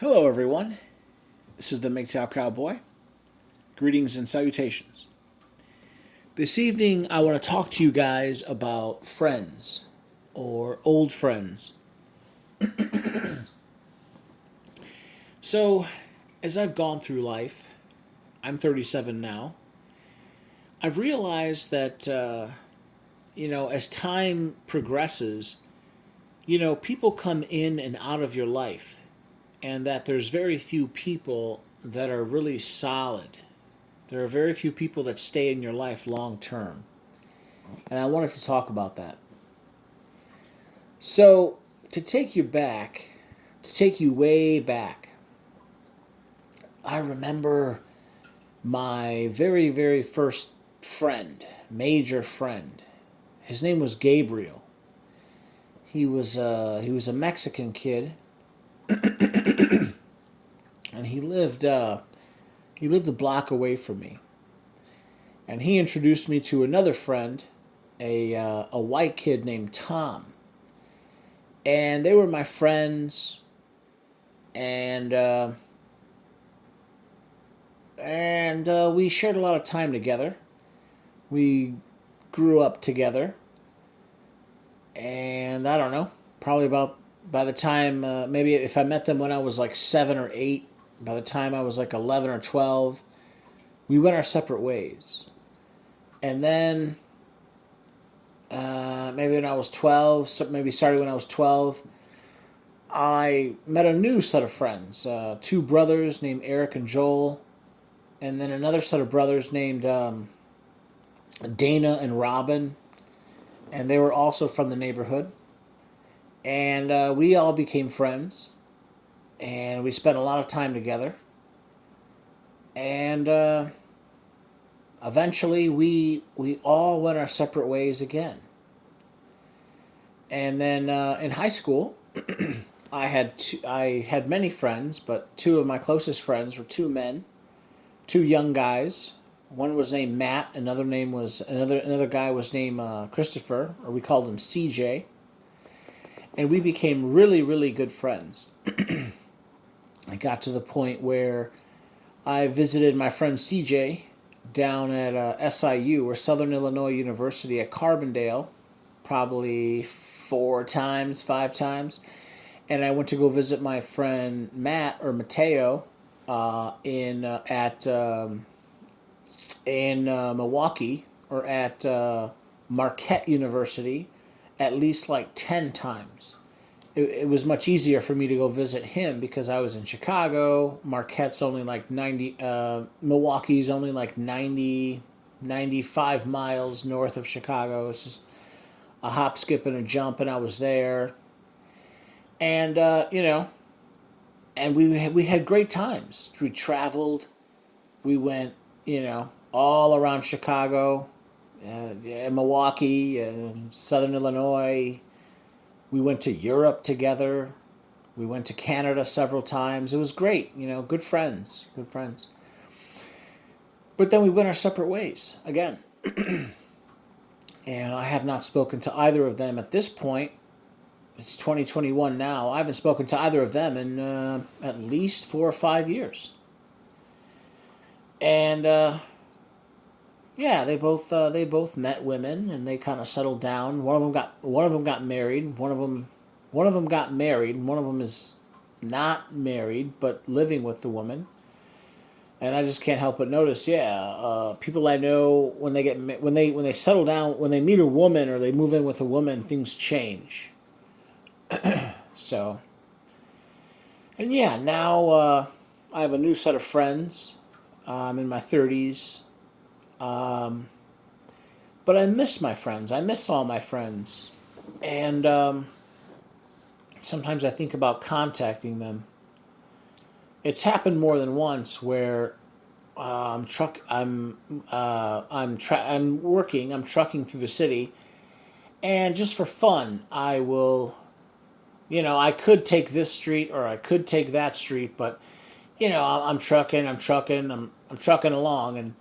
Hello, everyone. This is the Mgtow Cowboy. Greetings and salutations. This evening, I want to talk to you guys about friends or old friends. So, as I've gone through life, I'm 37 now, I've realized that, as time progresses, people come in and out of your life, and that there's very few people that are really solid. There are very few people that stay in your life long term. And I wanted to talk about that. So, to take you way back, I remember my very, very first friend, major friend. His name was Gabriel. He was a Mexican kid, and he lived a block away from me. And he introduced me to another friend, a white kid named Tom, and they were my friends, and we shared a lot of time together. We grew up together, and I don't know, probably about by the time maybe if I met them when I was like 7 or 8, by the time I was like 11 or 12, we went our separate ways. And then maybe when I was 12, so maybe starting when I was 12, I met a new set of friends. Two brothers named Eric and Joel, and then another set of brothers named Dana and Robin, and they were also from the neighborhood. And we all became friends, and we spent a lot of time together. And eventually, we all went our separate ways again. And then in high school, I had many friends, but two of my closest friends were two men, two young guys. One was named Matt. Another guy was named Christopher, or we called him CJ. And we became really, really good friends. I got to the point where I visited my friend CJ down at SIU, or Southern Illinois University, at Carbondale, probably 4 times, 5 times. And I went to go visit my friend Matt, or Mgtow, in Milwaukee, or at Marquette University, at least like 10 times. It was much easier for me to go visit him because I was in Chicago. Marquette's only like 90, Milwaukee's only like 90, 95 miles north of Chicago. It's just a hop, skip, and a jump, and I was there. And, and we had great times. We traveled. We went, all around Chicago, Milwaukee, Southern Illinois. We went to Europe together. We went to Canada several times. It was great, good friends, good friends. But then we went our separate ways again. And I have not spoken to either of them at this point. It's 2021 now. I haven't spoken to either of them in at least 4 or 5 years. And yeah, they both met women, and they kind of settled down. One of them got married. One of them got married. And one of them is not married but living with the woman. And I just can't help but notice, yeah, people I know, when they settle down, when they meet a woman or they move in with a woman, things change. So, and yeah, now I have a new set of friends. I'm in my 30s. Um, but I miss my friends. I miss all my friends. And sometimes I think about contacting them. It's happened more than once where I'm working. I'm trucking through the city, and just for fun, I will. I could take this street or I could take that street, but I'm trucking. I'm trucking along, and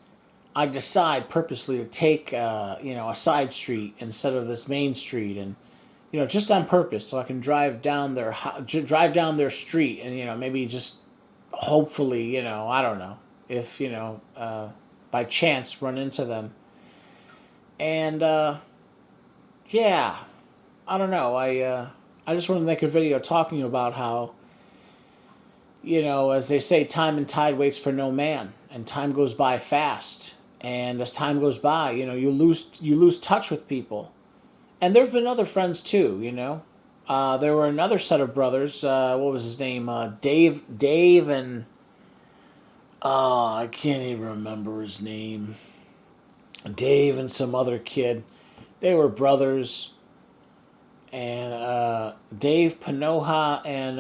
I decide purposely to take a side street instead of this main street, and just on purpose, so I can drive down their street, and maybe just hopefully, I don't know if by chance run into them, and yeah, I don't know. I just want to make a video talking about how, as they say, time and tide waits for no man, and time goes by fast. And as time goes by, you lose touch with people. And there've been other friends too. There were another set of brothers. What was his name? Dave, and I can't even remember his name. Dave and some other kid. They were brothers, and Dave Panoha and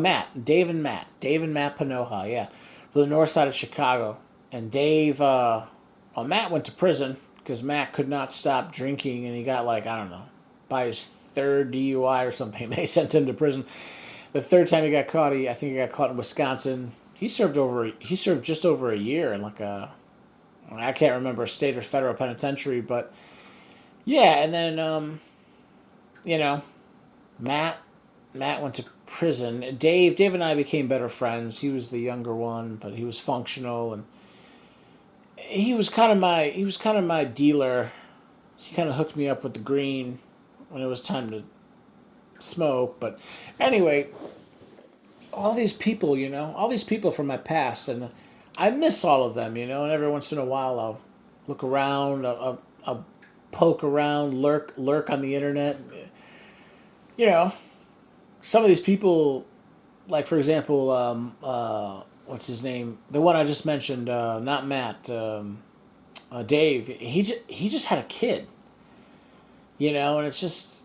Matt. Dave and Matt Panoha. Yeah, from the north side of Chicago. And Dave, Matt went to prison because Matt could not stop drinking, and he got, like, I don't know, by his third DUI or something. They sent him to prison. The third time he got caught, I think he got caught in Wisconsin. He served just over a year in, like, I can't remember, a state or federal penitentiary, but yeah. And then Matt went to prison. Dave and I became better friends. He was the younger one, but he was functional, and he was kind of my dealer. He kind of hooked me up with the green when it was time to smoke. But anyway, all these people from my past, and I miss all of them. And every once in a while I'll look around, I'll poke around, lurk on the internet. Some of these people, like, for example, what's his name? The one I just mentioned, not Matt, Dave. He just had a kid. And it's just,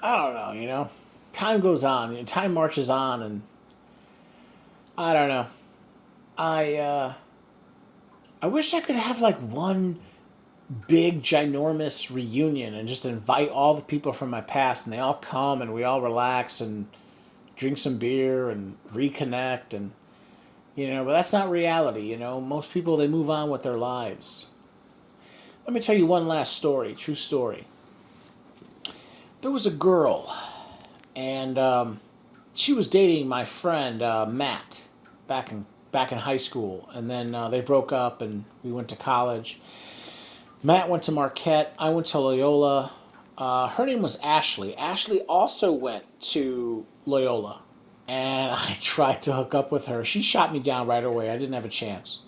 I don't know. Time goes on, time marches on, and I don't know. I wish I could have, like, one big ginormous reunion and just invite all the people from my past, and they all come, and we all relax and drink some beer and reconnect, and but that's not reality. Most people, they move on with their lives. Let me tell you one last story, true story. There was a girl, and she was dating my friend Matt back in high school, and then they broke up, and we went to college. Matt went to Marquette. I went to Loyola. Her name was Ashley. Ashley also went to Loyola, and I tried to hook up with her. She shot me down right away. I didn't have a chance.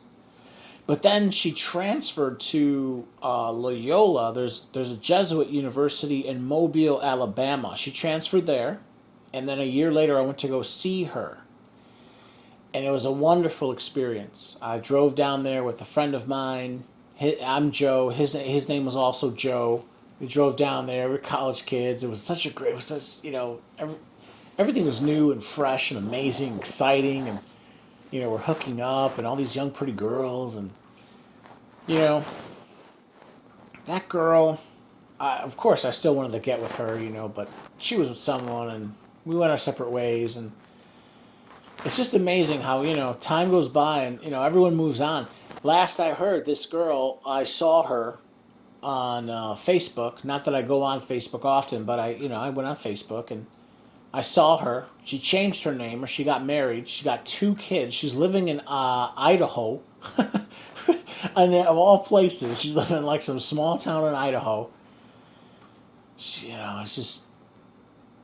But then she transferred to Loyola. There's a Jesuit university in Mobile, Alabama. She transferred there, and then a year later I went to go see her. And it was a wonderful experience. I drove down there with a friend of mine. I'm Joe. His name was also Joe. We drove down there. We're college kids. It was such a great. It was such, everything was new and fresh and amazing, exciting, and we're hooking up, and all these young pretty girls, and that girl. Of course, I still wanted to get with her, but she was with someone, and we went our separate ways, and it's just amazing how time goes by, and everyone moves on. Last I heard, this girl, I saw her on Facebook. Not that I go on Facebook often, but I went on Facebook, and I saw her. She changed her name, or she got married. She got 2 kids. She's living in Idaho, and of all places, she's living in, like, some small town in Idaho. It's just,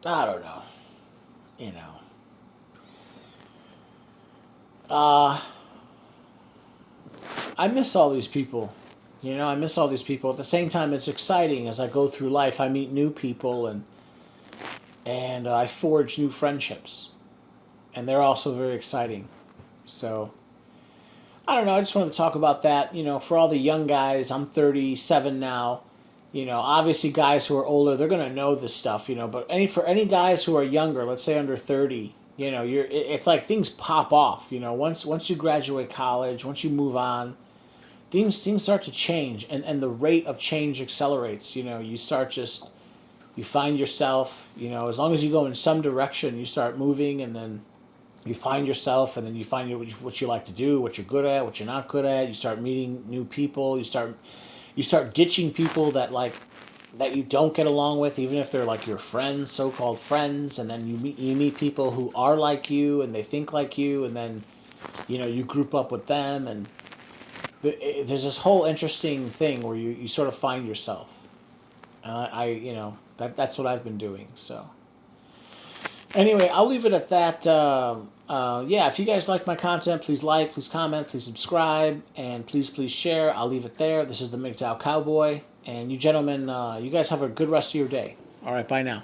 I don't know. I miss all these people. I miss all these people. At the same time, it's exciting as I go through life. I meet new people, and I forge new friendships. And they're also very exciting. So, I don't know. I just wanted to talk about that. For all the young guys, I'm 37 now. Obviously guys who are older, they're going to know this stuff, but for any guys who are younger, let's say under 30, it's like things pop off, once you graduate college, once you move on, things start to change, and the rate of change accelerates. You find yourself, as long as you go in some direction, you start moving, and then you find yourself, and then you find what you like to do, what you're good at, what you're not good at. You start meeting new people. You start ditching people that, like, that you don't get along with, even if they're like your friends, so-called friends, and then you meet people who are like you and they think like you, and then you group up with them, and there's this whole interesting thing where you sort of find yourself. And that's what I've been doing. So anyway, I'll leave it at that. Yeah, if you guys like my content, please like, please comment, please subscribe, and please share. I'll leave it there. This is the Mgtow Cowboy, and you gentlemen, you guys have a good rest of your day. All right, bye now.